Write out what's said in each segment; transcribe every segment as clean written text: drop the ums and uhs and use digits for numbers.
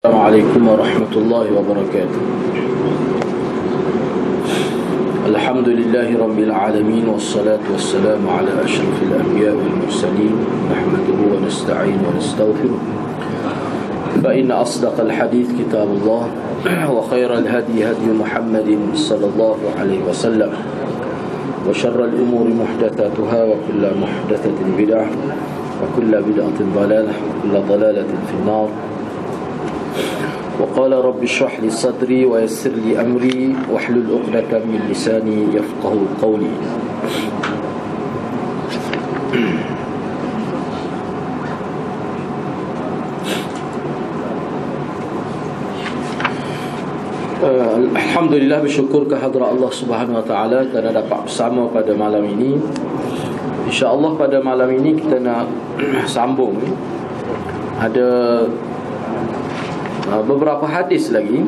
Assalamualaikum warahmatullahi wabarakatuh. Alhamdulillahi rabbil alamin, wassalatu wassalamu ala asyrafil anbiya wal mursalin, nahmaduhu wa nasta'inu wa nastaghfiruh. Fa inna asdaqal hadits kitabullah wa khairal hadi hadi Muhammadin sallallahu alaihi wasallam wa syarral umuri muhdatsatuha wa kullu muhdatsatin bid'ah wa kullu bid'atin dhalalah wa kullu dhalalatin fin nar. وقال رب اشرح لي صدري ويسر لي أمري واحلل عقدة من لساني يفقهوا قولي. Alhamdulillah, bersyukur kehadrat Allah Subhanahu wa taala kerana dapat bersama pada malam ini. Insya-Allah pada malam ini kita nak sambung ada beberapa hadis lagi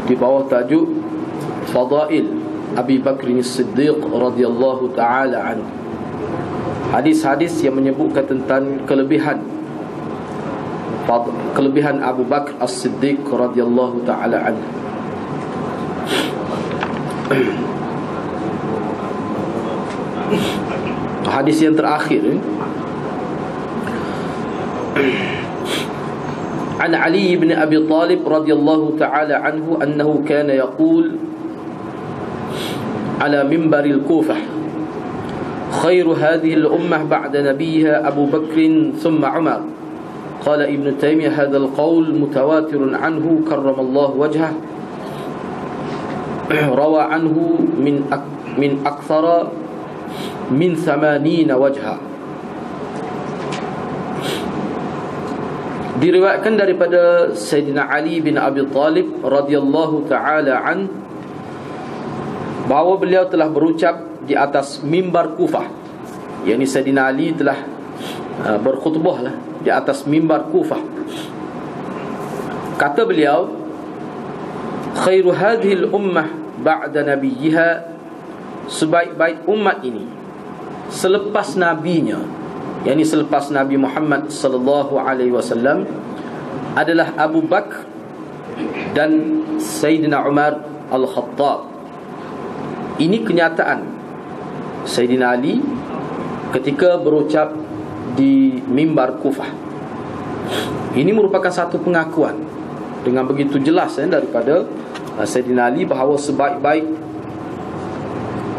di bawah tajuk Fadail Abi Bakr As-Siddiq radhiyallahu taala anhu. Hadis-hadis yang menyebutkan tentang kelebihan Abu Bakr As-Siddiq radhiyallahu taala anhu. Hadis yang terakhir عن علي بن أبي طالب رضي الله تعالى عنه أنه كان يقول على منبر الكوفة: خير هذه الأمة بعد نبيها أبو بكر ثم عمر. قال ابن تيمية: هذا القول متواتر عنه كرم الله وجهه، روى عنه من أكثر من 80 وجها. Diriwayatkan daripada Sayyidina Ali bin Abi Talib radhiyallahu taala an bahawa beliau telah berucap di atas mimbar Kufah. Yani Sayyidina Ali telah berkhutbah di atas mimbar Kufah. Kata beliau, khairu hadhil ummah ba'da nabiyha, sebaik-baik umat ini selepas nabinya, yakni selepas Nabi Muhammad sallallahu alaihi wasallam, adalah Abu Bakr dan Sayyidina Umar Al-Khattab. Ini kenyataan Sayyidina Ali ketika berucap di mimbar Kufah. Ini merupakan satu pengakuan dengan begitu jelas daripada Sayyidina Ali bahawa sebaik-baik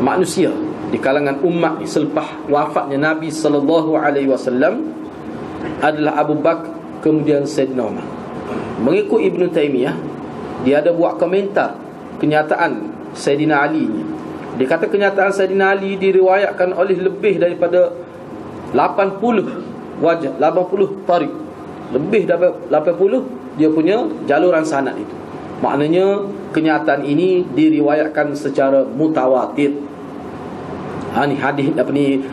manusia di kalangan umat selepas wafatnya Nabi sallallahu alaihi wasallam adalah Abu Bakar, kemudian Sayyidina Umar. Mengikut Ibn Taymiyah, dia ada buat komentar kenyataan Sayyidina Ali. Dia kata kenyataan Sayyidina Ali diriwayatkan oleh lebih daripada 80 wajah, 80 tariq. Lebih daripada 80 dia punya jaluran sanad itu. Maknanya kenyataan ini diriwayatkan secara mutawatir. Ni hadis apa ni,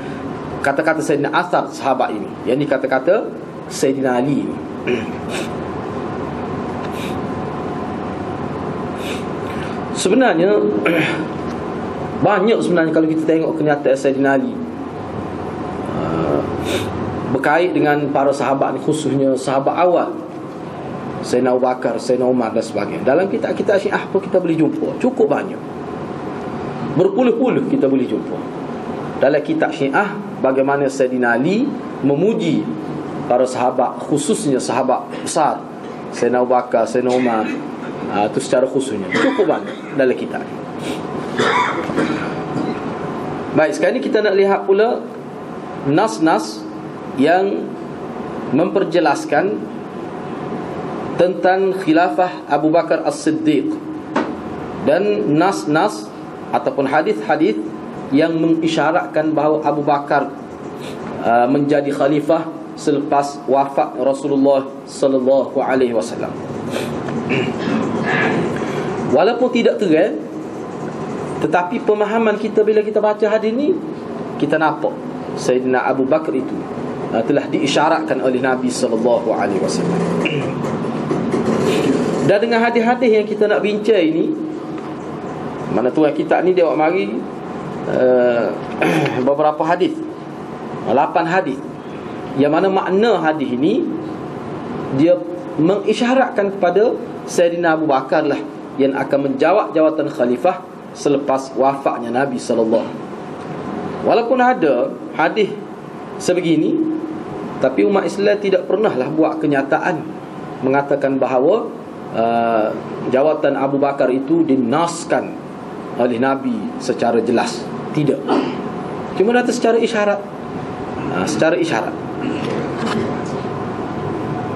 kata-kata Sayyidina Asar sahabat ini, yang ni kata-kata Sayyidina Ali ini. Sebenarnya banyak sebenarnya kalau kita tengok kenyataan Sayyidina Ali berkait dengan para sahabat ni, khususnya sahabat awal Sayyidina Abu Bakar, Sayyidina Umar dan sebagainya. Dalam kitab-kitab Syiah pun kita boleh jumpa cukup banyak, berpuluh-puluh kita boleh jumpa dalam kitab Syiah bagaimana Sayyidina Ali memuji para sahabat, khususnya sahabat besar Sayyidina Abu Bakar, Sayyidina Umar, itu secara khususnya cukup banyak dalam kitab. Baik, sekarang ni kita nak lihat pula nas-nas yang memperjelaskan tentang khilafah Abu Bakar As-Siddiq, dan nas-nas ataupun hadis-hadis yang mengisyaratkan bahawa Abu Bakar menjadi khalifah selepas wafat Rasulullah sallallahu alaihi wasallam. Walaupun tidak terang, tetapi pemahaman kita bila kita baca hadis ni, kita nampak Sayyidina Abu Bakar itu telah diisyaratkan oleh Nabi sallallahu alaihi wasallam. Dan dengan hadis-hadis yang kita nak bincang ini, mana tuan kitab ni dia buat mari beberapa hadis, 8 hadis, yang mana makna hadis ini dia mengisyaratkan kepada Sayyidina Abu Bakar lah yang akan menjawab jawatan khalifah selepas wafatnya Nabi sallallahu. Walaupun ada hadis sebegini, tapi umat Islam tidak pernahlah buat kenyataan mengatakan bahawa jawatan Abu Bakar itu dinaskan oleh Nabi secara jelas. Tidak. Cuma datang secara isyarat. Secara isyarat.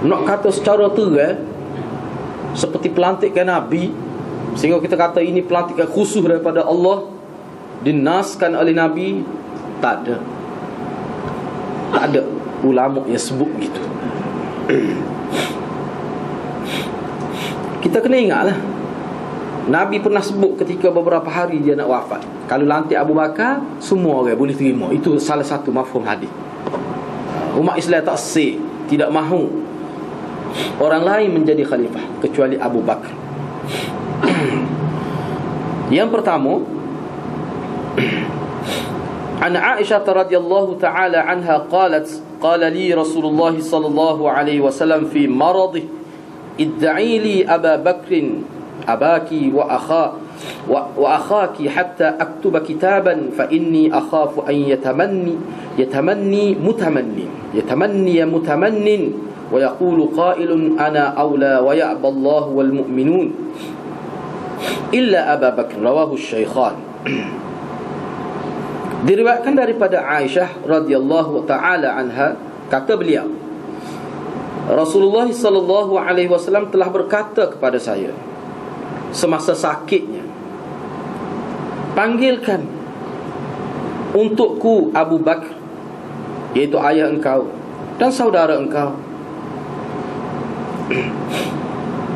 Nak kata secara terang seperti pelantikan Nabi, sehingga kita kata ini pelantikan khusus daripada Allah, dinaskan oleh Nabi, tak ada. Tak ada ulama yang sebut gitu. Kita kena ingatlah, Nabi pernah sebut ketika beberapa hari dia nak wafat, kalau lantik Abu Bakar, semua orang boleh terima. Itu salah satu mafhum hadis. Umat Islam tak sih, tidak mahu orang lain menjadi khalifah kecuali Abu Bakar. Yang pertama, an Aisyah radhiyallahu ta'ala anha qalat qala li Rasulullah sallallahu alaihi wasallam fi maradhi idda'i li Aba Bakr abaki wa akhaki hatta aktuba kitaban fa inni akhafu an yatamanni mutamannin wa yaqulu qailun ana awla wa ya'ba Allah wal mu'minun illa Aba Bakr. Rawahu Syaikhan. Diriwayatkan daripada Aisyah radhiyallahu taala anha, kata beliau, Rasulullah sallallahu alaihi wasallam telah berkata kepada saya semasa sakitnya, panggilkan untukku Abu Bakar, iaitu ayah engkau dan saudara engkau,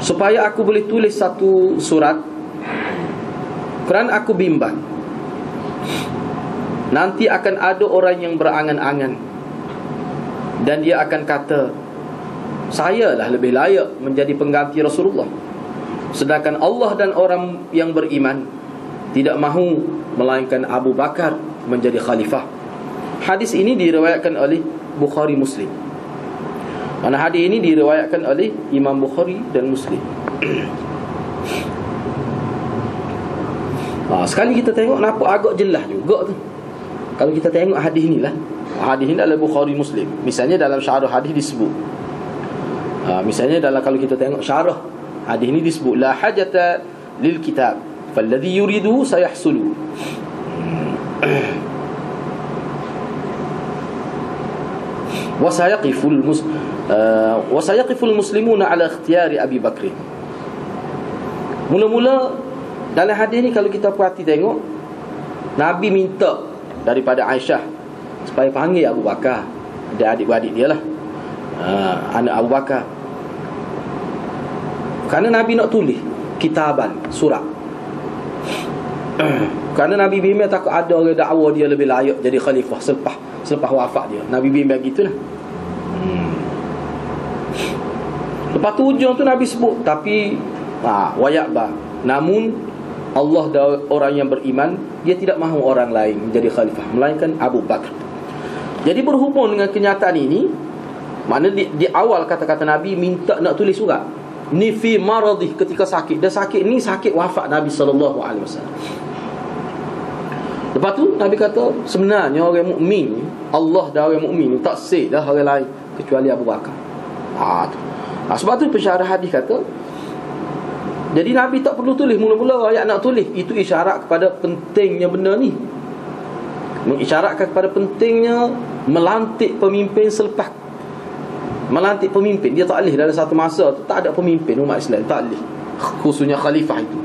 supaya aku boleh tulis satu surat, kerana aku bimbang nanti akan ada orang yang berangan-angan dan dia akan kata, saya lah lebih layak menjadi pengganti Rasulullah, sedangkan Allah dan orang yang beriman tidak mahu melainkan Abu Bakar menjadi khalifah. Hadis ini diriwayatkan oleh Bukhari Muslim. Mana hadis ini diriwayatkan oleh Imam Bukhari dan Muslim. Sekali kita tengok, nampak agak jelas juga tu. Kalau kita tengok hadis ni lah, hadis ni adalah Bukhari Muslim. Misalnya dalam syarah hadis disebut, misalnya dalam, kalau kita tengok syarah hadis ni disebut, la hajata lil kitab falladhi yuridu sayahsulu. Wasayaqiful muslimuna ala ikhtiyari Abi Bakr. Mula-mula dalam hadis ni, kalau kita perhati tengok, Nabi minta daripada Aisyah supaya panggil Abu Bakar dan adik-beradik dia lah, anak Abu Bakar, kerana Nabi nak tulis kitaban, surat. Kerana Nabi bimbang takut ada orang dakwa dia lebih layak jadi khalifah selepas wafat dia. Nabi bimbang gitulah. Lepas tu ujung tu Nabi sebut, tapi wayakba, namun Allah dan orang yang beriman, dia tidak mahu orang lain menjadi khalifah melainkan Abu Bakar. Jadi berhubung dengan kenyataan ini, makna di awal kata-kata Nabi minta nak tulis surat ni fi maradhi, ketika sakit. Dan sakit ni sakit wafat Nabi sallallahu alaihi wasallam. Lepas tu Nabi kata, sebenarnya orang mukmin, Allah dan orang mukmin tak sah dah orang lain kecuali Abu Bakar. Sebab tu pensyarah hadis kata, jadi Nabi tak perlu tulis mula-mula ayat nak tulis. Itu isyarat kepada pentingnya benda ni, mengisyaratkan kepada pentingnya melantik pemimpin selepas melantik pemimpin. Dia tak boleh dalam satu masa tu tak ada pemimpin umat Islam, tak boleh, khususnya khalifah itu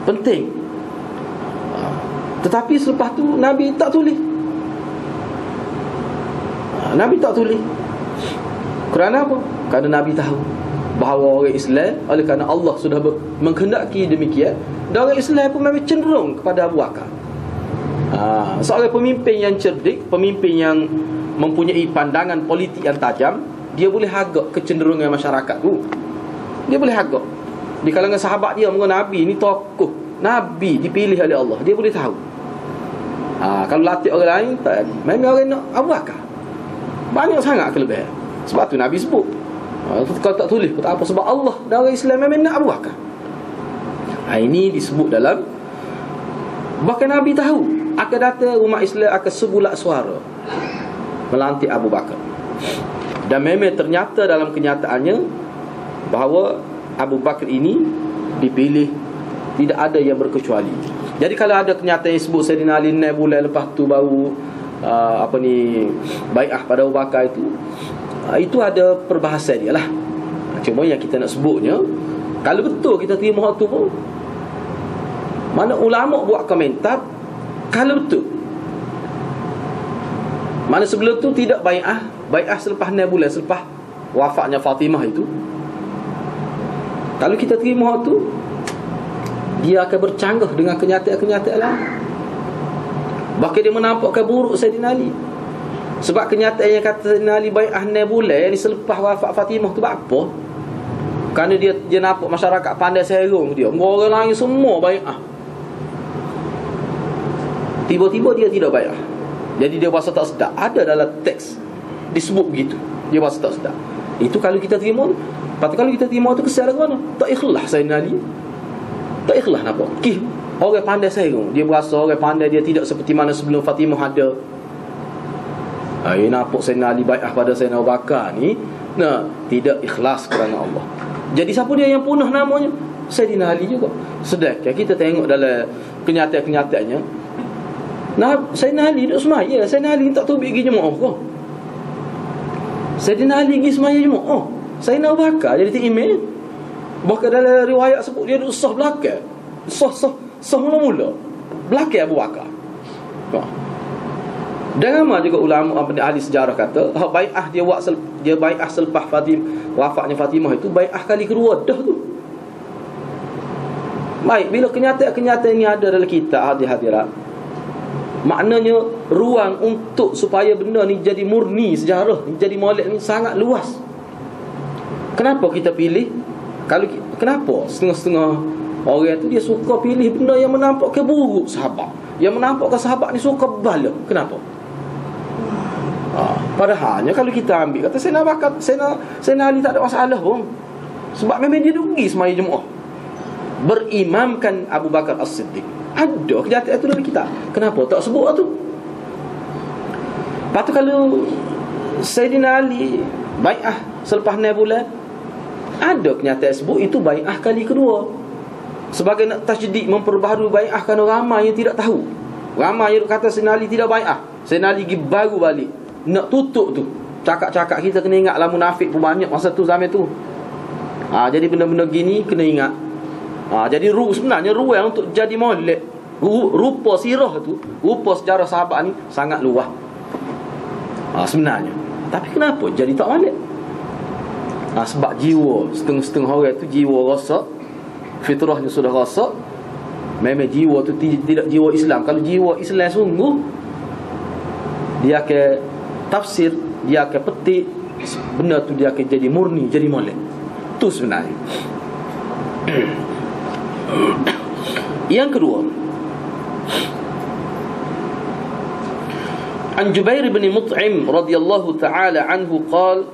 penting. Tetapi selepas tu Nabi tak tulis. Nabi tak tulis kerana apa? Kerana Nabi tahu bahawa orang Islam, oleh kerana Allah sudah menghendaki demikian, dan orang Islam pun memang cenderung kepada Abu Bakar. Seorang pemimpin yang cerdik, pemimpin yang mempunyai pandangan politik yang tajam, dia boleh agak kecenderungan masyarakat tu. Dia boleh agak di kalangan sahabat dia, mengenai Nabi ni tokoh, Nabi dipilih oleh Allah, dia boleh tahu. Kalau latih orang lain tak, memang orang nak Abu Bakar banyak sangat kelebihan. Sebab tu Nabi sebut Kalau tak tulis pun tak apa, sebab Allah dan orang Islam memang nak Abu Bakar. Ini disebut dalam, bahkan Nabi tahu akan datang umat Islam akan sebulat suara melantik Abu Bakar. Dan memang ternyata dalam kenyataannya bahawa Abu Bakar ini dipilih, tidak ada yang berkecuali. Jadi kalau ada kenyataan yang sebut Sayyidina Ali naik bulan, lepas tu baru bai'ah pada Abu Bakar itu ada perbahasan dia lah. Cuma yang kita nak sebutnya, kalau betul kita terima hak tu pun, mana ulama buat komentar, kalau betul, mana sebelum tu tidak bai'ah selepas 6 bulan selepas wafatnya Fatimah itu. Kalau kita terima hak tu, dia akan bercanggah dengan kenyataan-kenyataan lain. Bahkan dia menampakkan buruk Sayyidina Ali. Sebab kenyataan yang kata Sayyidina Ali bai'ah 6 bulan yang selepas wafat Fatimah tu apa? Kerana dia nampak masyarakat pandai serong dia. Orang lain semua bai'ah. Tiba-tiba dia tidak bai'ah. Jadi dia rasa tak sedap. Ada dalam teks disebut begitu. Dia rasa tak sedap. Itu kalau kita terima. Lepas tu kalau kita terima tu kesal ke mana? Tak ikhlas Sayyidina Ali. Tak ikhlas nampak. Orang pandai serong. Dia berasa orang pandai, dia tidak seperti mana sebelum Fatimah ada. Nampak Sayyidina Ali bai'ah pada Sayyidina Abu Bakar ni, tidak ikhlas kerana Allah. Jadi siapa dia yang punah namanya? Sayyidina Ali juga. Sedangkan kita tengok dalam kenyataan-kenyataannya, Sayyidina Ali duduk semaya. Sayyidina Ali tak tahu pergi jemaah ke? Sayyidina Ali pergi semaya jemaah. Sayyidina Abu Bakar jadi imam. Bahkan dalam riwayat sebut dia duduk sah belakang. Sah mula-mula belakang Abu Bakar. Dan ramai juga ulama ahli sejarah kata bai'ah dia bai'ah selepas wafatnya Fatimah itu bai'ah kali kedua dah tu. Baik, bila kenyataan ini ada dalam kitab hadirat, maknanya ruang untuk supaya benda ni jadi murni sejarah, jadi molek ni sangat luas. Kenapa kita pilih? Kenapa setengah-setengah orang tu dia suka pilih benda yang menampakkan buruk sahabat, yang menampakkan sahabat ni suka bala? Kenapa? Padahalnya kalau kita ambil kata Sayyidina Ali tak ada masalah pun, sebab memang dia pergi semaya Jumaat berimamkan Abu Bakar As-Siddiq. Ada kenyataan itu dalam kitab. Kenapa tak sebut tu? Lepas tu kalau Sayyidina Ali bai'ah selepas 6 bulan, ada kenyataan sebut itu bai'ah kali kedua, sebagai nak tajdid, memperbaharui bai'ah kerana ramai yang tidak tahu. Ramai yang kata Sayyidina Ali tidak bai'ah, Sayyidina Ali pergi baru balik nak tutup tu. Cakap-cakap kita kena ingat lah, munafik pun banyak masa tu, zaman tu. Jadi benda-benda gini kena ingat. Jadi sebenarnya ruang untuk jadi molek, rupa sirah tu, rupa sejarah sahabat ni sangat luas sebenarnya. Tapi kenapa jadi tak molek? Sebab jiwa setengah-setengah orang tu jiwa rosak, fitrahnya sudah rosak. Memang jiwa tu tidak jiwa Islam. Kalau jiwa Islam sungguh, dia akan tafsir, dia akan petik benda tu, dia akan jadi murni, jadi molek. Tu sebenarnya. Yang kedua, An Jubair bin Mut'im radhiyallahu ta'ala anhu qala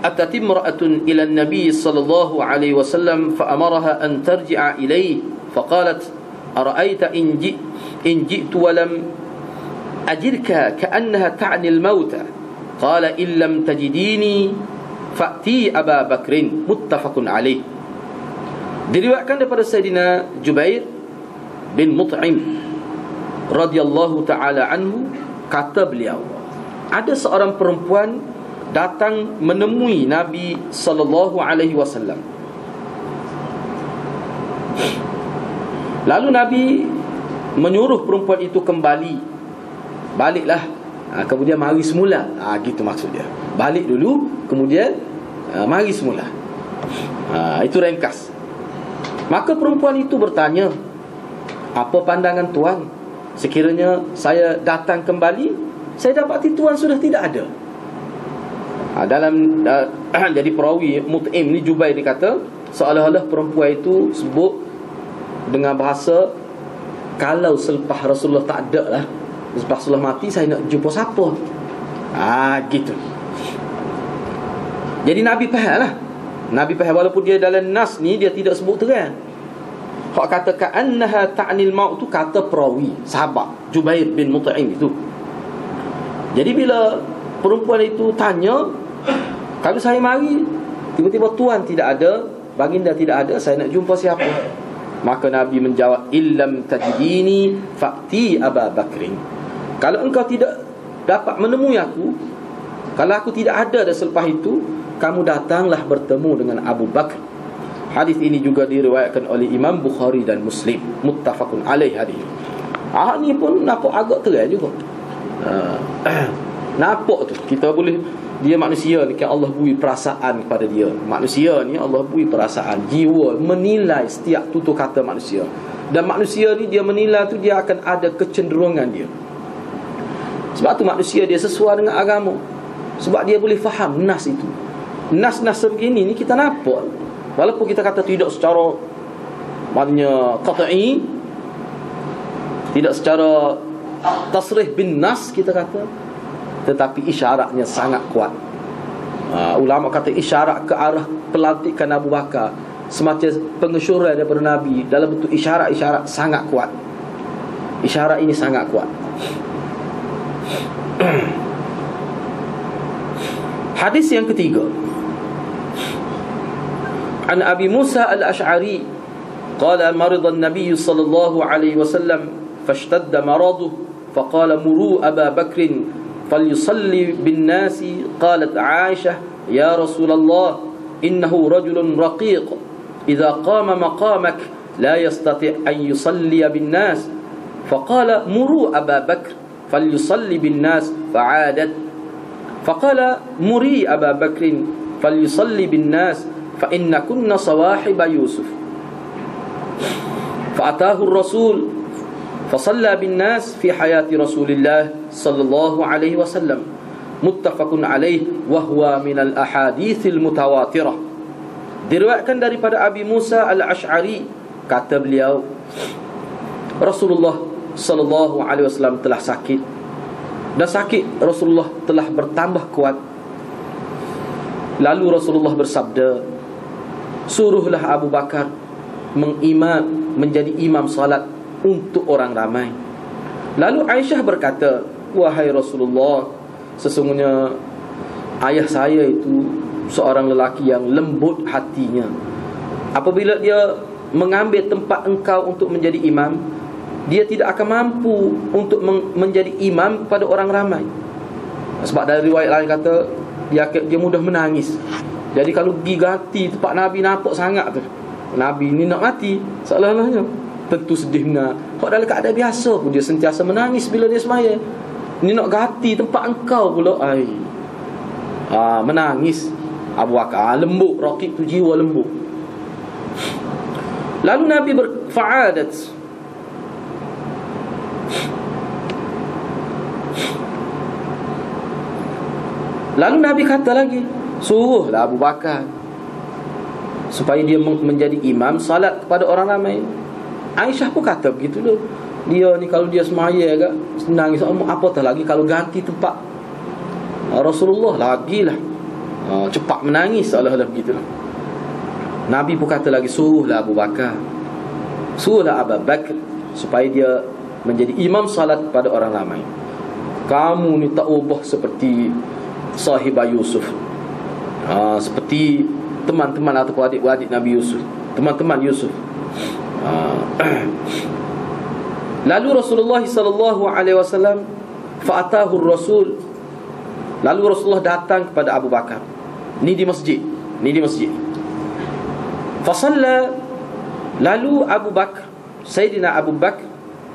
atat imra'atun ila an-nabiy sallallahu alaihi wasallam fa amaraha an tarji'a ilayhi faqalat ara'aita in ji'tu wa lam ajirka ka'annaha ta'ni al-mauta qala in lam tajidini fa'ti Aba Bakrin muttafaqun alaih. Diriwayatkan daripada Sayyidina Jubair bin Mut'im radhiyallahu ta'ala anhu, kata beliau, ada seorang perempuan datang menemui Nabi sallallahu alaihi wasallam. Lalu Nabi menyuruh perempuan itu kembali. Baliklah, kemudian mari semula. Gitu maksud dia. Balik dulu, kemudian mari semula. Itu ringkas. Maka perempuan itu bertanya, apa pandangan tuan? Sekiranya saya datang kembali, saya dapati tuan sudah tidak ada. Jadi perawi Mut'im ni, Jubair dikata, seolah-olah perempuan itu sebut dengan bahasa, kalau selepas Rasulullah tak ada lah, selepas Rasulullah mati, saya nak jumpa siapa? Gitu. Jadi Nabi faham lah. Nabi faham walaupun dia dalam nas ni dia tidak sebut terang. Hak kata ka'annaha ta'nil maut tu kata perawi sahabat Jubair bin Mut'im itu. Jadi bila perempuan itu tanya, kalau saya mari tiba-tiba tuan tidak ada, baginda tidak ada, saya nak jumpa siapa? Maka Nabi menjawab, illam tajidini fa'ti Aba Bakrin. Kalau engkau tidak dapat menemui aku, kalau aku tidak ada dan selepas itu, kamu datanglah bertemu dengan Abu Bakar. Hadis ini juga diriwayatkan oleh Imam Bukhari dan Muslim, muttafaqun alaih hadis. Ni pun nampak agak terang juga. Nampak tu kita boleh, dia manusia ni kan Allah beri perasaan kepada dia. Manusia ni Allah beri perasaan, jiwa menilai setiap tutur kata manusia. Dan manusia ni dia menilai tu dia akan ada kecenderungan dia. Sebab tu manusia dia sesuai dengan agama. Sebab dia boleh faham nas itu. Nas-nas sebegini ni kita nampak. Walaupun kita kata tidak secara maknanya qat'i, tidak secara tasrih bin nas kita kata, tetapi isyaratnya sangat kuat. Ulama kata isyarat ke arah pelantikan Abu Bakar semacam pengesyuran daripada Nabi dalam bentuk isyarat-isyarat sangat kuat. Isyarat ini sangat kuat. Hadis yang ketiga, An Abi Musa al-Ash'ari qala marida an-nabiy sallallahu alaihi wasallam fashtadda maraduhu faqala muru Aba Bakr falyusalli bin-nasi. Qalat Aisyah ya Rasulullah innahu rajulun raqiq idza qama maqamak la yastati' an yusalli bin-nas. Faqala muru Aba Bakr falyusalli bin-nas fa'adat. Faqala muri Aba Bakr falyusalli bin-nas fa inna kunna sawahiba Yusuf. Fa'atahu ar-rasul fasalla bin-nas fi hayati Rasulillah sallallahu alaihi wasallam, muttafaqun alaih wa huwa min al-ahadithil mutawatirah. Diriwayatkan daripada Abi Musa al-Ash'ari, kata beliau Rasulullah sallallahu alaihi wasallam telah sakit, dan sakit Rasulullah telah bertambah kuat. Lalu Rasulullah bersabda, suruhlah Abu Bakar menjadi imam salat untuk orang ramai. Lalu Aisyah berkata, wahai Rasulullah, sesungguhnya ayah saya itu seorang lelaki yang lembut hatinya. Apabila dia mengambil tempat engkau untuk menjadi imam, dia tidak akan mampu untuk menjadi imam pada orang ramai. Sebab dari riwayat lain kata dia mudah menangis. Jadi kalau pergi ganti tempat Nabi nampak sangat tu, Nabi ni nak mati seolah-olahnya, tentu sedih benar. Kalau dalam keadaan biasa pun dia sentiasa menangis bila dia semaya. Ni nak ganti tempat engkau pula, menangis. Abu Bakar lembut, Raqib tu jiwa lembut. Lalu Nabi berfa'adat, lalu Nabi kata lagi, suruhlah Abu Bakar supaya dia menjadi imam salat kepada orang ramai. Aisyah pun kata begitu tu. Dia ni kalau dia semaya agak nangis, apatah lagi kalau ganti tempat Rasulullah lagilah cepat menangis seolah-olah begitulah. Nabi pun kata lagi, suruhlah Abu Bakar, suruhlah Abu Bakar supaya dia menjadi imam salat kepada orang ramai. Kamu ni tak ubah seperti sahibah Yusuf, seperti teman-teman atau adik-adik Nabi Yusuf, teman-teman Yusuf. Lalu Rasulullah sallallahu alaihi wasallam fa'atahu ar-rasul, lalu Rasulullah datang kepada Abu Bakar. Ni di masjid, fasalla, lalu Abu Bakar, Sayyidina Abu Bakar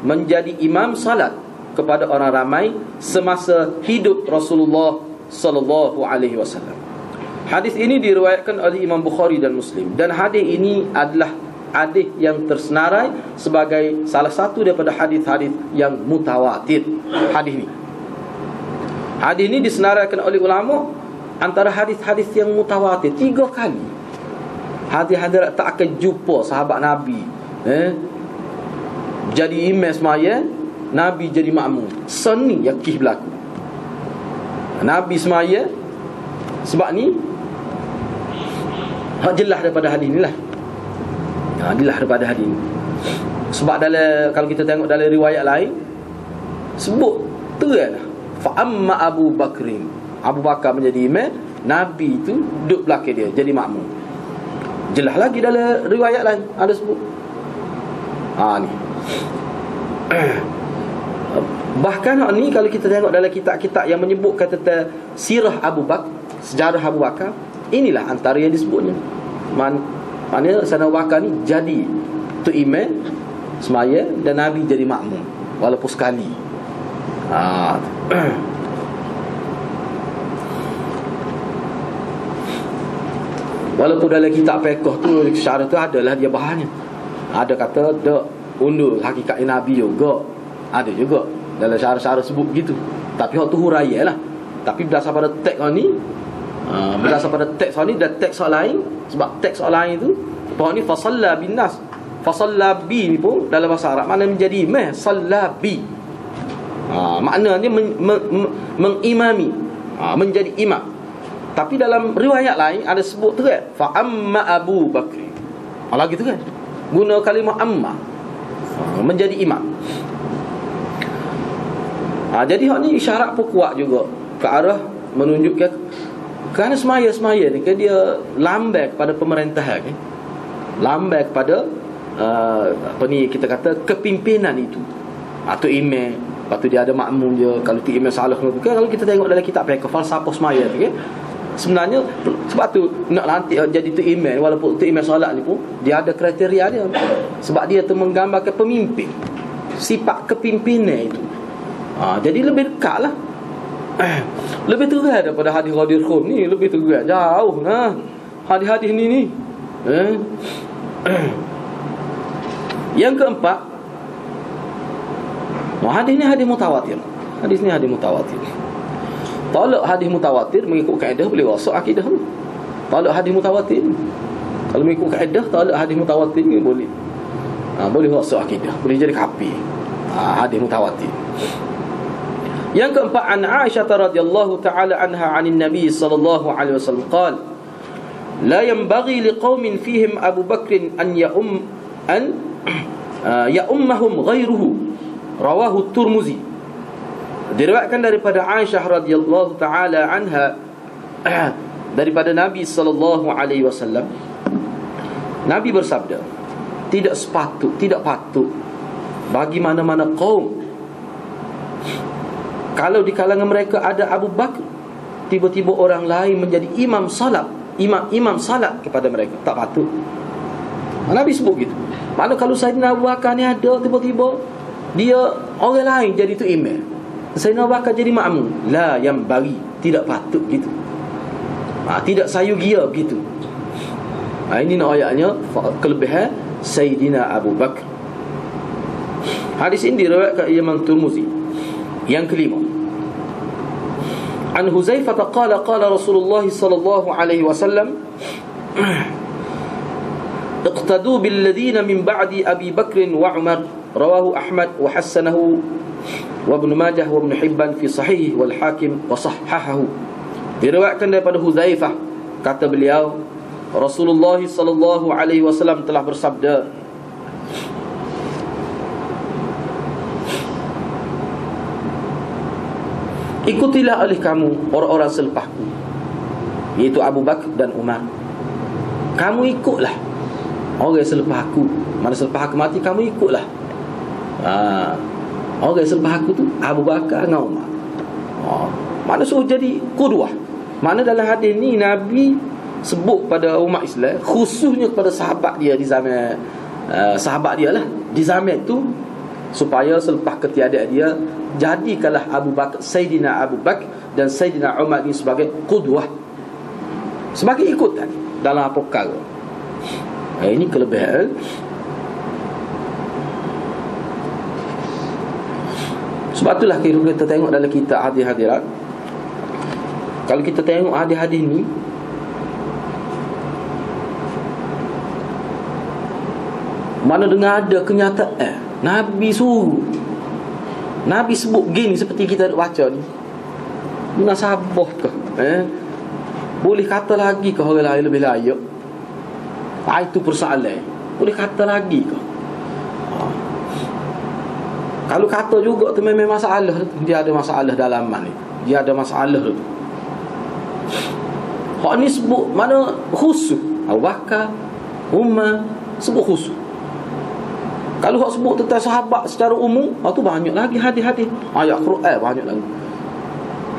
menjadi imam salat kepada orang ramai semasa hidup Rasulullah sallallahu alaihi wasallam. Hadis ini diriwayatkan oleh Imam Bukhari dan Muslim, dan hadis ini adalah hadis yang tersenarai sebagai salah satu daripada hadis-hadis yang mutawatir. Hadis ini disenaraikan oleh ulama antara hadis-hadis yang mutawatir 3 kali. Hadis-hadis tak akan jumpa sahabat Nabi jadi imam semaya, Nabi jadi makmum. Seni yakih berlaku. Nabi semaya, sebab ni Hak jelas daripada hadis ni lah. Jelas daripada hadis ni. Sebab dalam, kalau kita tengok dalam riwayat lain, sebut terang lah, fa amma Abu Bakrin, Abu Bakar menjadi imam, Nabi tu duduk belakang dia jadi makmum. Jelas lagi dalam riwayat lain ada sebut. Ni bahkan ni kalau kita tengok dalam kitab-kitab yang menyebutkan tentang sirah Abu Bakar, sejarah Abu Bakar, inilah antara yang disebutnya. Maknanya Sayyidina Abu Bakar ni jadi tu imam semaya dan Nabi jadi makmum walaupun sekali. Walaupun dalam kitab fiqh tu syarah tu adalah dia bahannya. Ada kata dak undur hakikat Nabi juga. Ada juga dalam syarah-syarah sebut begitu. Tapi hak tu huraian lah. Tapi berdasar pada teks ni, berdasar pada teks ni dan teks lain, sebab teks lain tu bahawa ni fasalla bin nas. Fasalla bi ni pun dalam bahasa Arab makna menjadi imam, salla bi. Maknanya mengimami, menjadi imam. Tapi dalam riwayat lain ada sebut tu kan, fa amma Abu Bakr. Lagi tu kan, guna kalimah amma, menjadi imam. Jadi hak ni isyarat pun kuat juga ke arah menunjukkan kerana semaya ni kan dia lambai kepada pemerintahan kan. Lambai kepada kita kata kepimpinan itu. Atau imam, lepas tu dia ada makmum dia. Kalau tu imam salah kan, kalau kita tengok dalam kitab fiqh falsafah semaya tu kan, sebenarnya sebab tu nak lantik jadi tu imam, walaupun tu imam solat ni pun dia ada kriteria dia. Sebab dia tu menggambarkan pemimpin, sifat kepimpinan itu. Jadi lebih dekat lah, lebih terang daripada hadis Ghadir Khum ni. Lebih terang jauh hadis-hadis ni. Yang keempat, hadis ni hadis mutawatir. Hadis ni hadis mutawatir. Tolak hadis mutawatir mengikut kaedah boleh rosak akidah tu. Tolak hadis mutawatir, kalau mengikut kaedah tolak hadis mutawatir ni boleh boleh rosak akidah, boleh jadi kafir. Hadis mutawatir. Yang keempat, an Aisyah radhiyallahu taala anha 'anil Nabi sallallahu alaihi wasallam qala la yanbaghi liqaumin fihim Abu Bakr an ya'ummahum ghairuhu, rawahu Tirmizi. Diriwayatkan daripada Aisyah radhiyallahu taala anha daripada Nabi sallallahu alaihi wasallam, Nabi bersabda, tidak patut bagi mana-mana kaum, kalau di kalangan mereka ada Abu Bakar, tiba-tiba orang lain menjadi imam salat kepada mereka. Tak patut. Nabi sebut gitu. Mana kalau Sayyidina Abu Bakar ni ada, tiba-tiba dia orang lain jadi tu imam, Sayyidina Abu Bakar jadi makmum, la yang bagi, tidak patut gitu. Tidak sayugia begitu. Ini ayatnya kelebihan Sayyidina Abu Bakar. Hadis ini diriwayatkan Imam Tirmizi. Yang kelima, an Huzaifah qala Rasulullah sallallahu alaihi wasallam iqtadu bil ladina min ba'di Abi Bakr wa Umar, rawahu Ahmad wa hasanahu wa Ibn Majah wa Ibn Hibban fi sahih wal Hakim wa sahhahahu. Diriwayatkan daripada Huzaifah, kata beliau, Rasulullah sallallahu alaihi wasallam telah bersabda, ikutilah oleh kamu orang-orang selepasku, iaitu Abu Bakar dan Umar. Kamu ikutlah orang selepas aku. Mana selepas aku mati, kamu ikutlah. Orang selepas aku tu Abu Bakar dengan Umar. Mana suruh jadi qudwah. Mana dalam hadis ni Nabi sebut pada umat Islam, khususnya kepada sahabat dia di zaman sahabat dia lah di zaman tu, supaya selepas ketiadaan dia, jadikanlah Abu Bakar, Sayyidina Abu Bakar dan Sayyidina Umar ini sebagai qudwah, sebagai ikutan dalam apa perkara. Ini kelebihan. Sebab itulah kita tengok dalam kitab hadis-hadirat, kalau kita tengok hadis-hadis ni, mana dengar ada kenyataan Nabi suruh, Nabi sebut gini seperti kita baca ni, munasabah ke? Boleh kata lagi ke orang lain lebih layak? Itu persoalan. Boleh kata lagi ke? Kalau kata juga tu memang masalah. Dia ada masalah dalaman ni. Dia ada masalah tu. Hak ni sebut mana khusus. Abu Bakar, Umar, sebut khusus. Kalau hak sebut tentang sahabat secara umum, tu banyak lagi hadis-hadis. Ayat Quran banyak lagi.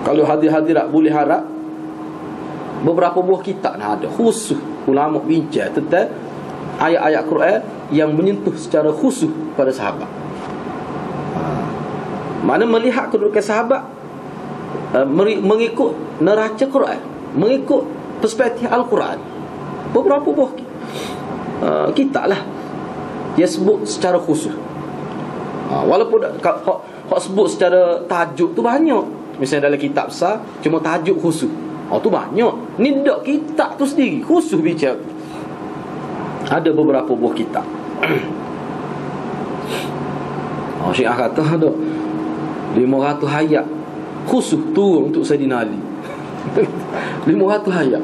Kalau hadis-hadis tak boleh harap, beberapa buah kitab ada khusus ulama bincang tentang ayat-ayat Quran yang menyentuh secara khusus pada sahabat. Mana melihat kedudukan sahabat mengikut neraca Quran, mengikut perspektif Al-Quran. Beberapa buah kitab lah dia sebut secara khusus. Walaupun hak sebut secara tajuk tu banyak. Misalnya dalam kitab besar cuma tajuk khusus, tu banyak. Ni tak kitab tu sendiri khusus bicara. Ada beberapa buah kitab. Syiah kata ada 500 ayat khusus turun untuk Sayyidina Ali. 500 ayat.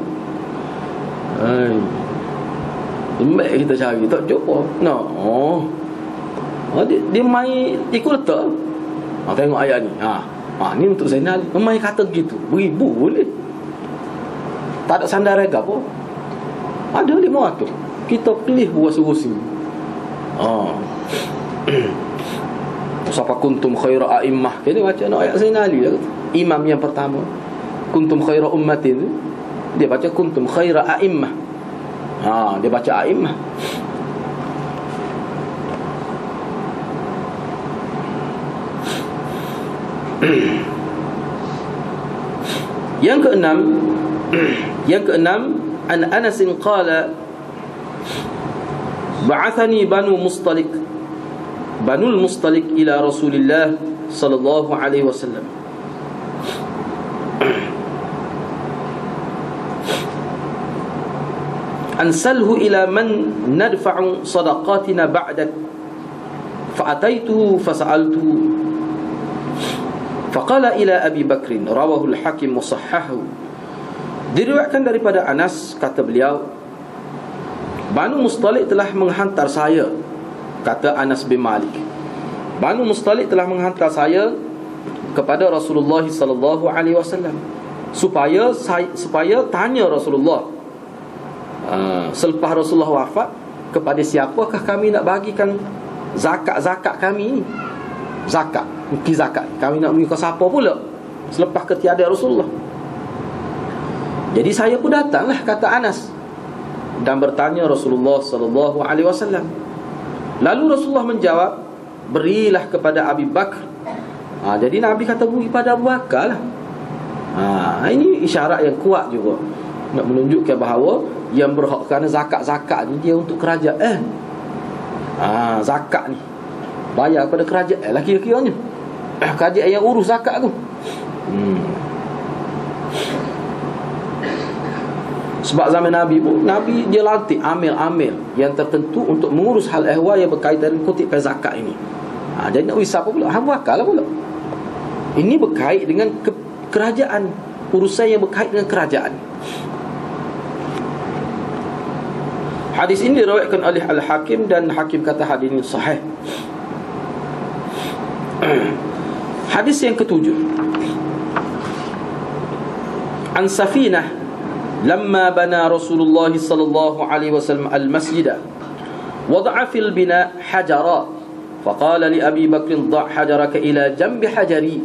Lembek kita cari tak jumpa. Dia main ikut letak. Tengok ayat ni. Ni untuk Sayyidina Ali. Main kata gitu. Beribu boleh. Tak ada sandar rega pun. Ada 500. Kita pilih buas-buas ni. Siapa kuntum khaira a'immah. Dia baca ayat Sayyidina Ali. Imam yang pertama. Kuntum khaira ummatin. Dia baca kuntum khaira a'immah. Dia baca a'immah. Yang keenam an Anas qala ba'athani Banul Mustalik ila Rasulillah sallallahu alaihi wasallam. Ansalhu ila man nadfa'u sadaqatina ba'dak. Fa'ataituhu fasa'altuhu. Faqala ila Abi Bakrin. Rawahu al-Hakim wa sahhahu. Diriwayatkan daripada Anas, kata beliau, Banu Mustalik telah menghantar saya. Kata Anas bin Malik, Banu Mustalik telah menghantar saya kepada Rasulullah sallallahu alaihi wasallam supaya tanya Rasulullah selepas Rasulullah wafat, kepada siapakah kami nak bagikan zakat kami ni. Zakat, mungkin zakat kami nak bagi ke siapa pula selepas ketiadaan Rasulullah. Jadi saya pun datanglah, kata Anas, dan bertanya Rasulullah sallallahu alaihi wasallam. Lalu Rasulullah menjawab, berilah kepada Abi Bakar. Jadi Nabi kata beri pada Abu Bakar lah. Ini isyarat yang kuat juga, nak menunjukkan bahawa yang berhak kerana zakat ni dia untuk kerajaan. Zakat ni bayar kepada kerajaan laki-lakinya. Kerajaan yang urus zakat tu. Sebab zaman Nabi pun, Nabi dia lantik amil-amil yang tertentu untuk mengurus hal ehwal yang berkaitan dengan kutipan zakat ini. Jadi nak wisap pula, Abu Bakar lah pula. Ini berkait dengan kerajaan, urusan yang berkait dengan kerajaan. Hadis ini diriwayatkan oleh Al-Hakim, dan Hakim kata hadis ini sahih. Hadis yang ketujuh, An Safinah لما بنى رسول الله صلى الله عليه وسلم المسجد وضع في البناء حجرا فقال لأبي بكر ضع حجرك إلى جنب حجري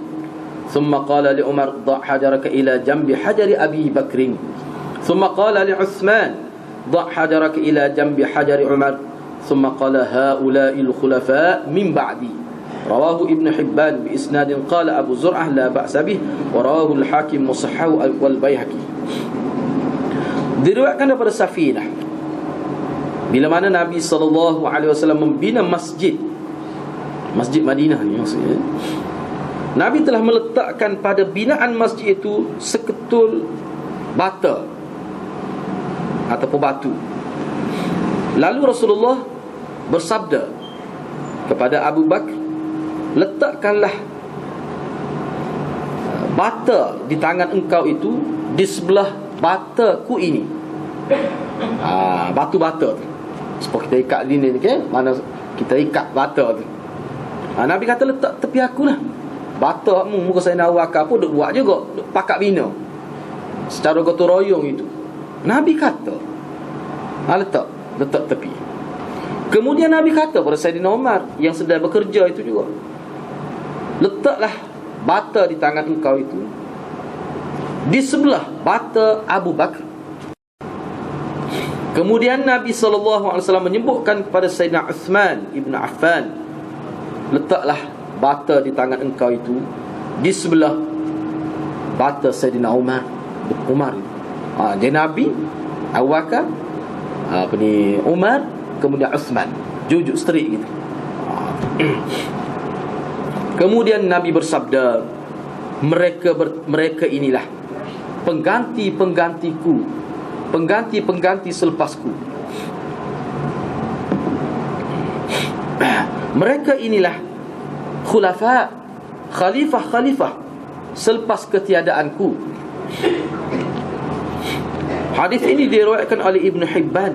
ثم قال لعمر ضع حجرك إلى جنب حجر أبي بكر ثم قال لعثمان ضع حجرك إلى جنب حجر عمر ثم قال هؤلاء الخلفاء من بعدي. رواه ابن حبان بإسناد قال أبو زرعة لا بأس به ورواه الحاكم وصححه والبيهقي. Diriwayatkan daripada Safinah, bila mana Nabi sallallahu alaihi wasallam membina masjid Madinah ni maksudnya, Nabi telah meletakkan pada binaan masjid itu seketul bata ataupun batu. Lalu Rasulullah bersabda kepada Abu Bakar, letakkanlah bata di tangan engkau itu di sebelah bataku ini. Batu bata tu. Seperti kita ikat dinding ni, mana kita ikat bata tu. Nabi kata letak tepi aku lah. Bata mu muka saya nak wakar pun duk buat juga, duk pakat bina secara gotong royong itu. Nabi kata letak tepi. Kemudian Nabi kata pada Saidina Umar yang sedang bekerja itu juga, letaklah bata di tangan engkau itu di sebelah bata Abu Bakar. Kemudian Nabi SAW menyebutkan kepada Saidina Uthman Ibn Affan, letaklah bata di tangan engkau itu di sebelah bata Saidina Umar. Dia Nabi, Abu Bakar, Umar, kemudian Uthman, jujuk straight gitu. Kemudian Nabi bersabda, mereka inilah pengganti-penggantiku, pengganti-pengganti selepasku. Mereka inilah khalifah-khalifah selepas ketiadaanku. Hadis ini diriwayatkan oleh Ibn Hibban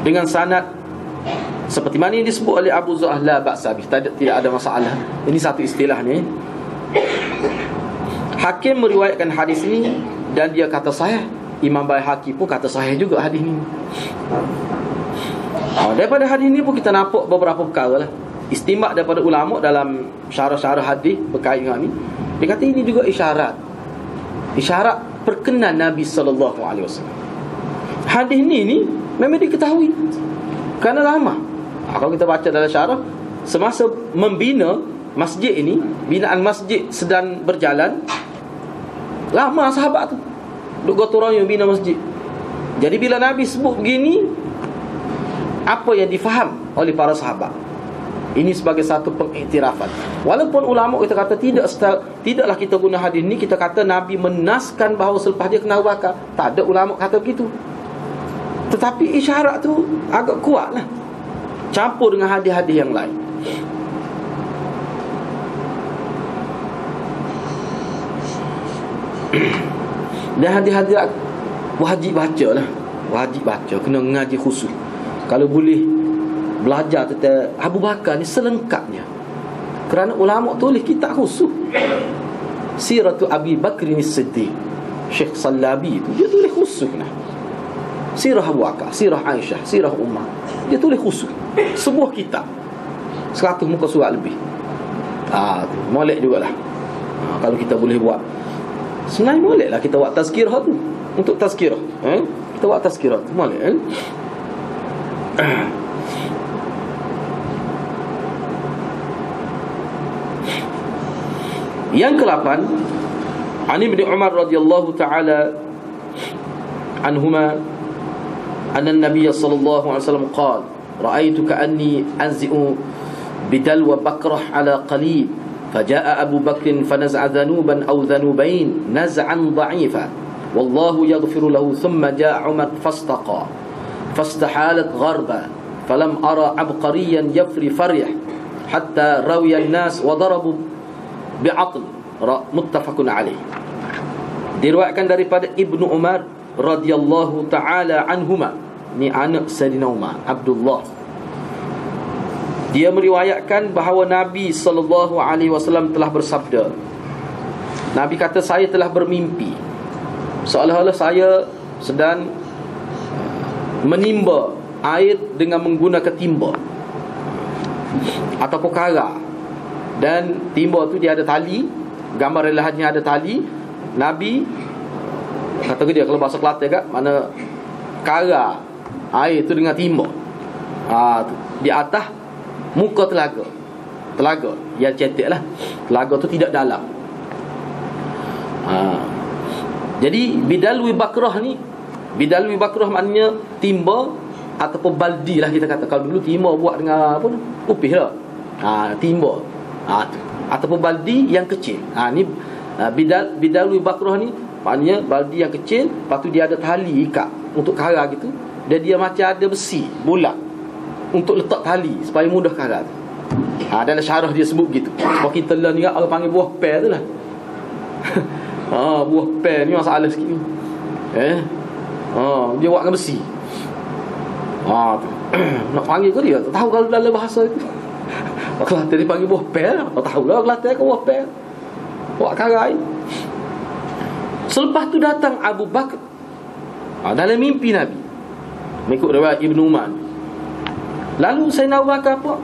dengan sanad seperti mana yang disebut oleh Abu Zur'ah, la ba'sa bih, tidak ada masalah. Ini satu istilah ni. Hakim meriwayatkan hadis ini dan dia kata sahih. Imam Baihaqi pun kata sahih juga hadis ini. Daripada hadis ini pun kita nampak beberapa perkara lah. Istimak daripada ulama dalam syarah-syarah hadis berkait dengan ini. Dia kata ini juga isyarat perkenan Nabi SAW. Hadis ni memang diketahui kerana lama. Kalau kita baca dalam syarah, semasa membina masjid ini, binaan masjid sedang berjalan, lama sahabat tu duk gotong royong bina masjid. Jadi bila Nabi sebut begini, apa yang difaham oleh para sahabat, ini sebagai satu pengiktirafan. Walaupun ulama kita kata tidaklah kita guna hadis ni, kita kata Nabi menaskan bahawa selepas dia kena bakar. Tak ada ulama kata begitu. Tetapi isyarat tu agak kuat lah, campur dengan hadis-hadis yang lain. Dan hadis-hadis wajib baca lah. Wajib baca, kena ngaji khusus. Kalau boleh belajar tentang Abu Bakar ni selengkapnya. Kerana ulama tulis kitab khusus Siratu Abi Bakr As-Siddiq. Syekh Salabi tu dia tulis khusus lah. Sirah Abu Bakar, Sirah Aisyah, Sirah Umar. Dia tulis khusus sebuah kitab 100 muka surat lebih. Molek jugalah. Kalau kita boleh buat, sebenarnya molek lah kita buat tazkirah tu. Untuk tazkirah, kita buat tazkirah tu molek. Yang ke-8, Ani bin Umar radhiyallahu ta'ala anhuma anna an-nabiy sallallahu alaihi wasallam qala ra'aytu ka'anni anzi'u bidalwa bakrah ala qalib faja'a Abu Bakr fanaz'a dhanuban aw dhanubain naz'an dha'ifa wallahu yaghfiru lahu thumma ja'a Umar fastaqa fastahalat gharba falam ara abqariyan yafri faryah hatta rawiya an-nas wa darabu bi'atl muttafaqun alaih. Diriwayatkan daripada Ibnu Umar radhiyallahu taala anhuma, ni anak Sayyidina Umar, Abdullah. Dia meriwayatkan bahawa Nabi sallallahu alaihi wasallam telah bersabda. Nabi kata, saya telah bermimpi seolah-olah saya sedang menimba air dengan menggunakan timba ataupun kara. Dan timba tu dia ada tali, gambar relahannya ada tali. Nabi kata ke dia, kalau bahasa Kelantan kat mana kara air tu dengan timba tu, di atas muka telaga yang cetek lah. Telaga tu tidak dalam. Jadi bidalwi bakrah ni, bidalwi bakrah maknanya timba ataupun baldi lah kita kata. Kalau dulu timba buat dengan apa, upih lah, timba ataupun baldi yang kecil. Ni bidalwi bakrah ni maknanya baldi yang kecil, lepas tu dia ada tali ikat untuk kara gitu, dan dia macam ada besi bulat untuk letak tali supaya mudah kara tu. Dalam syarah dia sebut gitu. Sebab kita lah ni orang panggil buah per tu lah. Buah per ni masalah sikit ni. Dia buat dengan besi. Tu. Nak panggil ke dia, tak tahu kalau dalam bahasa itu. Kalau dia dipanggil buah pel, tak tahu lah kalau dia ke buah pel. Buat karai. Selepas tu datang Abu Bakar dalam mimpi Nabi, mengikut riwayat Ibn Umar. Lalu Sayyidina Abu Bakar apa?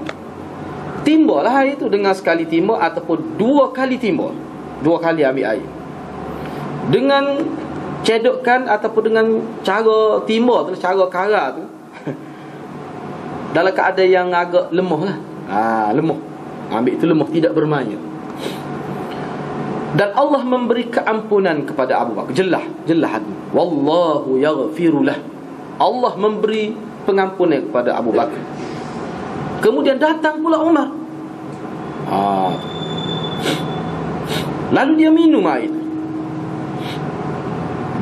Timbalah air itu, dengan sekali timba ataupun 2 kali timba, 2 kali ambil air, dengan cedokkan ataupun dengan cara timba tu, cara kara tu dalam keadaan yang agak lemah lah. Lemah. Ambil itu lemah, tidak bermaya. Dan Allah memberi keampunan kepada Abu Bakar. Jelah hati. Wallahu yaghfirulah. Allah memberi pengampunan kepada Abu Bakar. Kemudian datang pula Umar. Lalu dia minum air.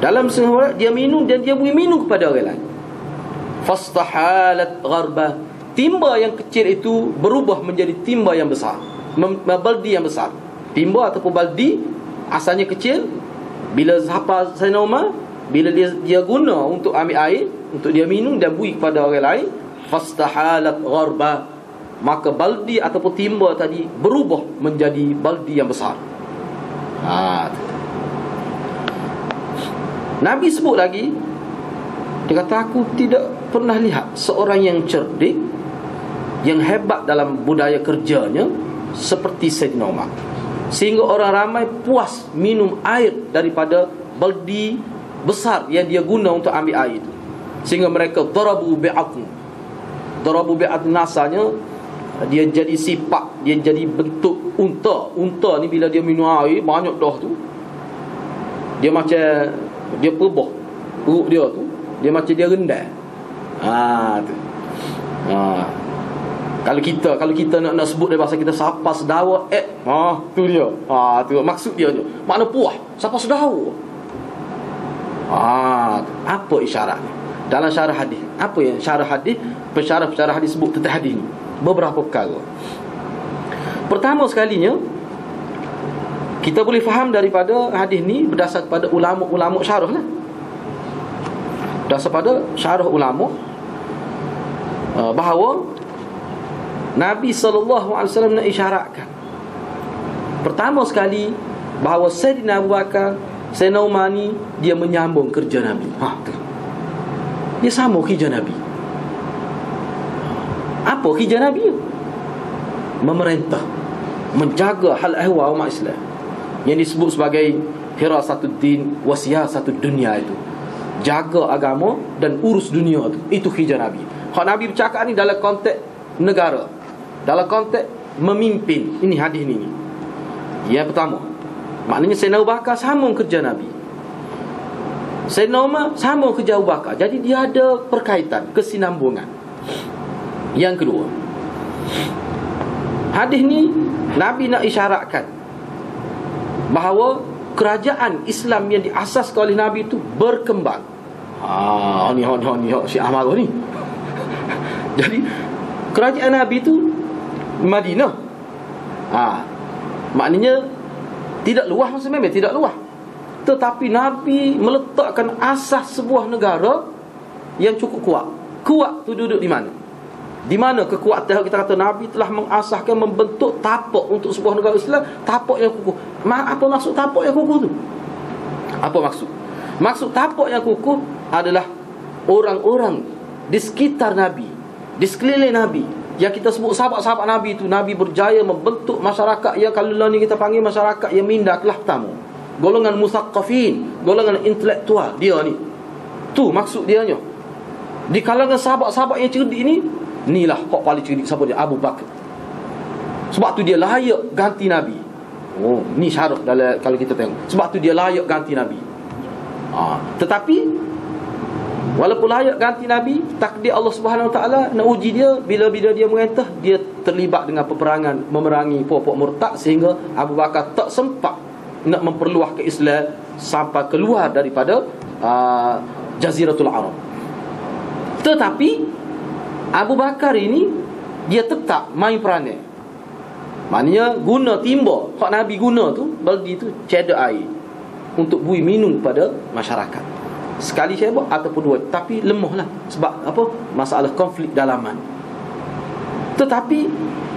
Dalam setengah dia minum, dan dia beri minum kepada orang lain. Fastahalat gharba. Timba yang kecil itu berubah menjadi timba yang besar, baldi yang besar. Timba ataupun baldi asalnya kecil. Bila siapa Sayyidina Umar, bila dia guna untuk ambil air, untuk dia minum dan beri kepada orang lain, fastahalat gharba, maka baldi ataupun timba tadi berubah menjadi baldi yang besar. Nabi sebut lagi, dia kata, aku tidak pernah lihat seorang yang cerdik, yang hebat dalam budaya kerjanya seperti Sayyidina Umar, sehingga orang ramai puas minum air daripada baldi besar yang dia guna untuk ambil air itu. Sehingga mereka darabu bi'atn. Darabu bi'atn nasanya dia jadi sifat, dia jadi bentuk unta. Unta ni bila dia minum air banyak dah tu, dia macam dia perbah perut dia tu, dia macam dia rendah. Tu. Kalau kita nak sebut dari bahasa kita, siapa sedawa, tu dia. Tu maksud dia tu. Makna puas, siapa sedawa. Apa isyaratnya? Dalam syarah hadis, apa yang syarah hadis, pensyarah hadis sebut tentang hadis ni? Beberapa perkara. Pertama sekalinya, kita boleh faham daripada hadis ni berdasar pada ulama-ulama syarah lah. Berdasar pada syarah ulama, bahawa Nabi SAW nak isyaratkan pertama sekali bahawa Sayyidina Abu Bakar, Sayyidina Umar ni, dia menyambung kerja Nabi. Dia sama kerja Nabi. Apa kerja Nabi? Memerintah, menjaga hal ehwal umat Islam, yang disebut sebagai hirasatuddin wa siyasatud dunya itu. Jaga agama dan urus dunia tu. Itu kerja Nabi. Hak Nabi bercakap ni dalam konteks negara, dalam konteks memimpin. Ini hadis ni. Yang pertama, maknanya Sayyidina Abu Bakar sambung kerja Nabi, Sayyidina Umar sambung kerja Abu Bakar. Jadi dia ada perkaitan, kesinambungan. Yang kedua, hadis ni Nabi nak isyaratkan bahawa kerajaan Islam yang diasaskan oleh Nabi itu berkembang. Ni Syekh Ahmad ni. Jadi kerajaan Nabi itu Madinah. Maknanya tidak luas, memang tidak luas. Tetapi Nabi meletakkan asas sebuah negara yang cukup kuat. Kuat tu duduk di mana? Di mana kekuatan kita kata Nabi telah mengasahkan, membentuk tapak untuk sebuah negara Islam, tapak yang kukuh. Apa maksud tapak yang kukuh tu? Apa maksud? Maksud tapak yang kukuh adalah orang-orang di sekitar Nabi, di sekeliling Nabi, yang kita sebut sahabat-sahabat Nabi itu. Nabi berjaya membentuk masyarakat yang kalau ni kita panggil masyarakat yang minda kelas pertama, golongan musaqqafin, golongan intelektual. Dia ni, tu maksud dia nya. Di kalangan sahabat-sahabat yang cerdik ni, inilah hak paling cerdik. Siapa dia? Abu Bakar. Sebab tu dia layak ganti Nabi. Ni syarah dalam, kalau kita tengok, sebab tu dia layak ganti Nabi. Tetapi walaupun layak ganti Nabi, takdir Allah Subhanahu Wa Taala nak uji dia. Bila dia merintah, dia terlibat dengan peperangan, memerangi puak-puak murtad, sehingga Abu Bakar tak sempat nak memperluah ke Islam sampai keluar daripada Jaziratul Arab. Tetapi Abu Bakar ini, dia tetap main peranan. Maknanya guna timba hak Nabi guna tu, baldi tu, cedok air untuk bui minum pada masyarakat. sekali hebat ataupun dua, tapi lemahlah sebab apa? Masalah konflik dalaman. Tetapi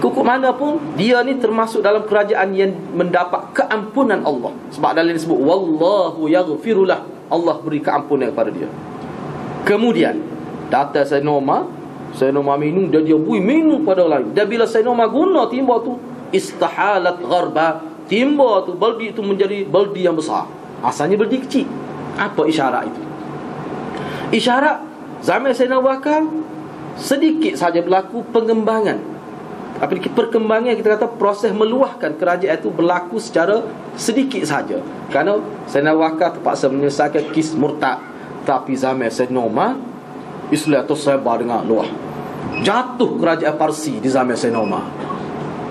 kukuk mana pun dia ni termasuk dalam kerajaan yang mendapat keampunan Allah. Sebab dalam disebut wallahu yaghfirulah, Allah beri keampunan kepada dia. Kemudian datang Sayyidina Umar minum, dia bui minum pada orang lain. Dan bila Sayyidina Umar guna timba tu, istahalat gharba, timba tu, baldi itu menjadi baldi yang besar. Asalnya baldi kecil. Apa isyarat itu? Isyarat zaman Sayyidina Abu Bakar sedikit saja berlaku pengembangan. Perkembangan, kita kata proses meluahkan kerajaan itu berlaku secara sedikit saja. Kerana Sayyidina Abu Bakar terpaksa menyelesaikan kes murtad. Tapi zaman Sayyidina Umar, Islam itu sebar dengan luah. Jatuh kerajaan Parsi di zaman Sayyidina Umar.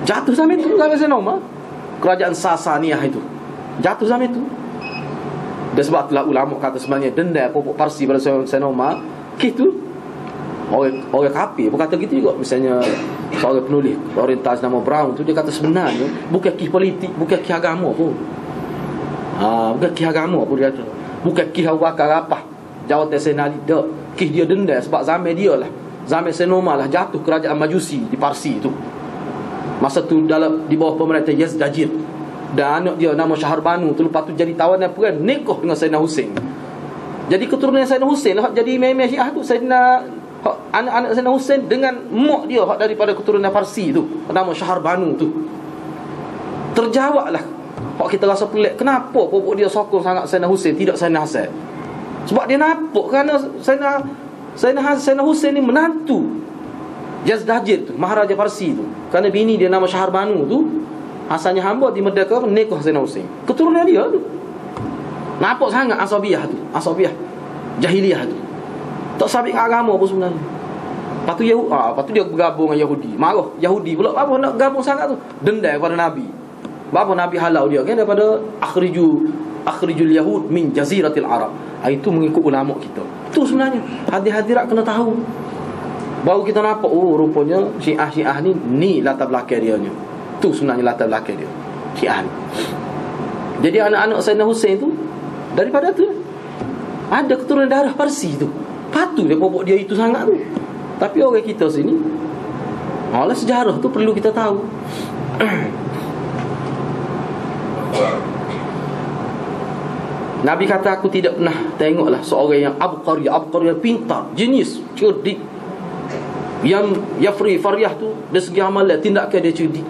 Jatuh zaman itu, zaman Sayyidina Umar. Kerajaan Sasaniyah itu jatuh zaman itu. Dan sebab itulah ulama kata sebenarnya denda pokok Parsi pada Sayyidina Umar gitu. Orang kafir berkata gitu juga. Misalnya seorang penulis orientas nama Brown tu, dia kata sebenarnya bukan kisah politik, bukan kisah agama pun. Bukan kisah agama pun dia kata. Bukan kisah wakar apa jawatan Sayyidina Ali, dak. Kisah dia denda sebab zaman dia lah, zaman Sayyidina Umar lah jatuh kerajaan Majusi di Parsi tu. Masa tu di bawah pemerintah Yazdajir. Dan anak dia nama Syahar Banu tu lepas tu jadi tawanan perang, nikah dengan Sayyidina Husain. Jadi keturunan Sayyidina Husain lah jadi imam Syiah tu, anak-anak Sayyidina Husain dengan mak dia daripada keturunan Parsi tu, nama Syahar Banu tu. Terjawablah kita rasa pelik, kenapa pokok dia sokong sangat Sayyidina Husain, tidak Sayyidina Hasan. Sebab dia nampak kerana Sayyidina Husain ni menantu Yazdajir tu, Maharaja Parsi tu. Kerana bini dia nama Syahar Banu tu asalnya hamba di Merdeka, nikah Sayyidina Husain, keturunan dia tu. Nampak sangat asabiyah tu, asabiyah jahiliyah tu. Tak sabit agama pun sebenarnya. Lepas tu dia bergabung dengan Yahudi. Marah Yahudi pula, apa nak gabung sangat tu? Denda kepada Nabi. Apa Nabi halau dia kan daripada akhrijul yahud min jaziratil arab. Itu mengikut ulama kita. Tu sebenarnya hadir-hadirat kena tahu. Baru kita nampak, rupanya Syiah ni latar belakang dia ni. Tu sebenarnya latar belakang dia, Syiah ni. Jadi anak-anak Sayyidina Husain tu daripada tu ada keturunan darah Parsi tu. Patut dia pokok dia itu sangat tu. Tapi orang kita sini, malah sejarah tu perlu kita tahu. Nabi kata, aku tidak pernah tengoklah seorang yang abqari yang pintar, jenius, cerdik, yang yafri faryah tu dari segi amalan, tindakan dia cerdik,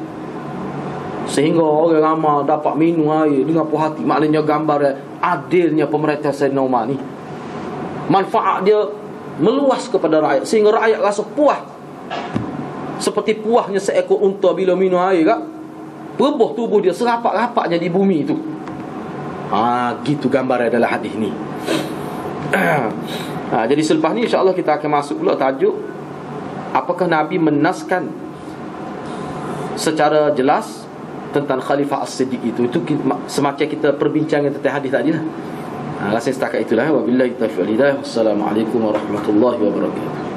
sehingga orang ramai dapat minum air dengan puas hati. Maknanya gambar adilnya pemerintah Sayyidina Umar ni. Manfaat dia meluas kepada rakyat, sehingga rakyat rasa puas, seperti puasnya seekor unta bila minum air kak. Perubuh tubuh dia serapak-rapaknya di bumi tu. Gitu gambar adalah hadis ni. Jadi selepas ni insya-Allah kita akan masuk pula tajuk, apakah Nabi menaskan secara jelas tentang Khalifah As-Siddiq itu semacam kita perbincangan tentang hadis tadi lah. Rasanya setakat itulah. Wabillahi taufiq wal hidayah. Wassalamualaikum warahmatullahi wabarakatuh.